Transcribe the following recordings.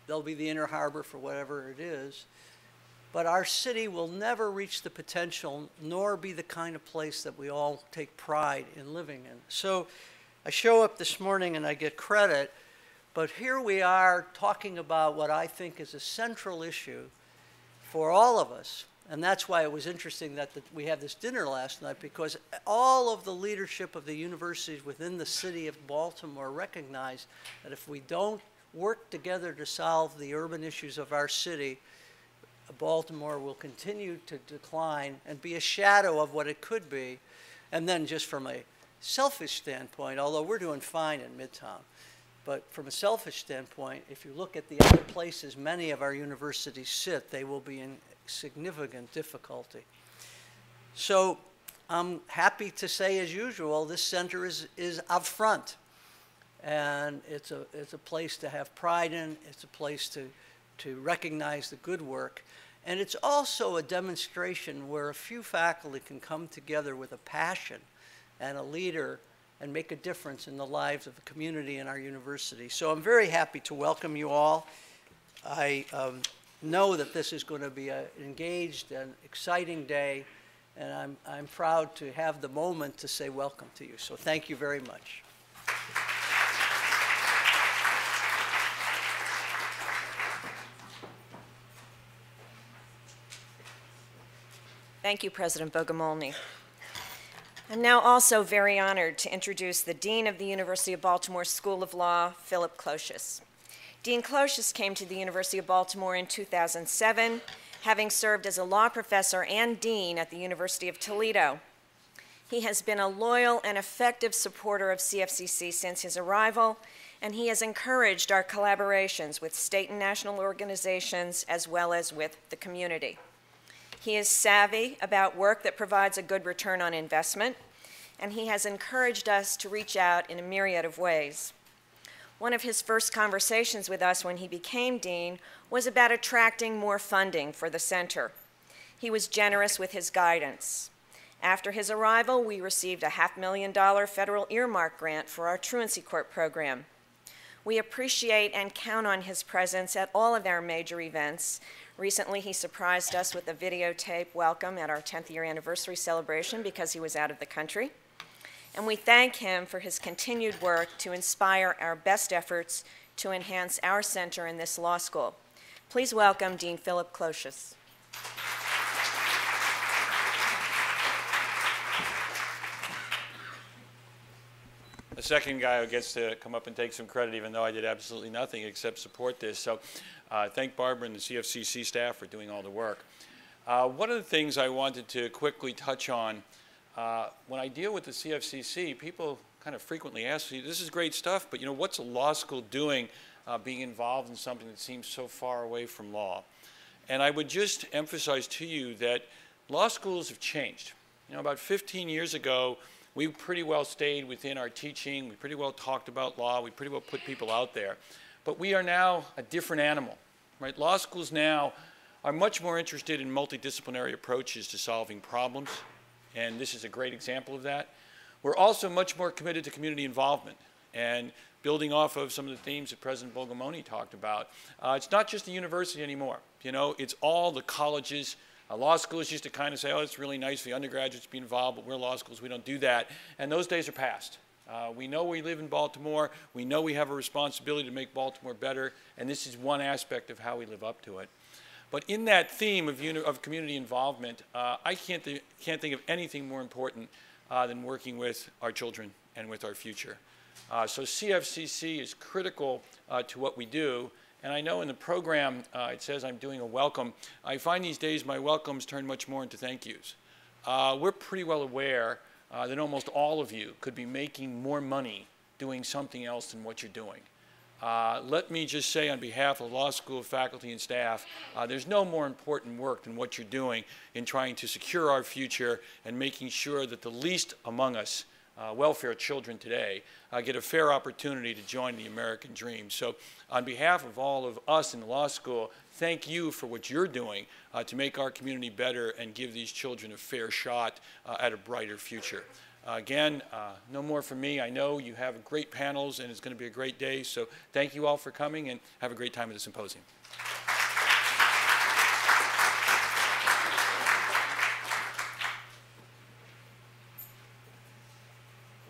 They'll be the inner harbor for whatever it is. But our city will never reach the potential, nor be the kind of place that we all take pride in living in. So I show up this morning and I get credit, but here we are talking about what I think is a central issue for all of us. And that's why it was interesting that we had this dinner last night, because all of the leadership of the universities within the city of Baltimore recognize that if we don't work together to solve the urban issues of our city, Baltimore will continue to decline and be a shadow of what it could be. And then just from a selfish standpoint, although we're doing fine in Midtown, but from a selfish standpoint, if you look at the other places many of our universities sit, they will be in significant difficulty. So I'm happy to say, as usual, this center is out front. And it's a place to have pride in. It's a place to recognize the good work. And it's also a demonstration where a few faculty can come together with a passion and a leader and make a difference in the lives of the community in our university. So I'm very happy to welcome you all. I know that this is going to be an engaged and exciting day, and I'm proud to have the moment to say welcome to you. So thank you very much. Thank you, President Bogomolny. I'm now also very honored to introduce the Dean of the University of Baltimore School of Law, Philip Closius. Dean Closius came to the University of Baltimore in 2007, having served as a law professor and dean at the University of Toledo. He has been a loyal and effective supporter of CFCC since his arrival, and he has encouraged our collaborations with state and national organizations as well as with the community. He is savvy about work that provides a good return on investment, and he has encouraged us to reach out in a myriad of ways. One of his first conversations with us when he became dean was about attracting more funding for the center. He was generous with his guidance. After his arrival, we received a $500,000 federal earmark grant for our truancy court program. We appreciate and count on his presence at all of our major events. Recently, he surprised us with a videotape welcome at our 10th year anniversary celebration because he was out of the country. And we thank him for his continued work to inspire our best efforts to enhance our center in this law school. Please welcome Dean Philip Closius. The second guy who gets to come up and take some credit, even though I did absolutely nothing except support this. So thank Barbara and the CFCC staff for doing all the work. One of the things I wanted to quickly touch on, when I deal with the CFCC, people kind of frequently ask me, this is great stuff, but what's a law school doing being involved in something that seems so far away from law? And I would just emphasize to you that law schools have changed. About 15 years ago, we pretty well stayed within our teaching. We pretty well talked about law. We pretty well put people out there. But we are now a different animal, right? Law schools now are much more interested in multidisciplinary approaches to solving problems, and this is a great example of that. We're also much more committed to community involvement, and building off of some of the themes that President Bogomolny talked about. It's not just the university anymore. It's all the colleges. Law schools used to kind of say, oh, it's really nice for the undergraduates to be involved, but we're law schools, we don't do that. And those days are past. We know we live in Baltimore. We know we have a responsibility to make Baltimore better, and this is one aspect of how we live up to it. But in that theme of community involvement, I can't think of anything more important than working with our children and with our future. So CFCC is critical to what we do. And I know in the program, it says I'm doing a welcome. I find these days my welcomes turn much more into thank yous. We're pretty well aware that almost all of you could be making more money doing something else than what you're doing. Let me just say on behalf of the law school faculty and staff, there's no more important work than what you're doing in trying to secure our future and making sure that the least among us, welfare children today, get a fair opportunity to join the American dream. So on behalf of all of us in the law school, thank you for what you're doing to make our community better and give these children a fair shot at a brighter future. Again, no more from me. I know you have great panels, and it's going to be a great day. So thank you all for coming, and have a great time at the symposium.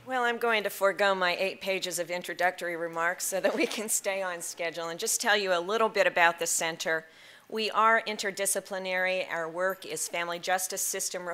Well, I'm going to forego my 8 pages of introductory remarks so that we can stay on schedule and just tell you a little bit about the center. We are interdisciplinary. Our work is family justice system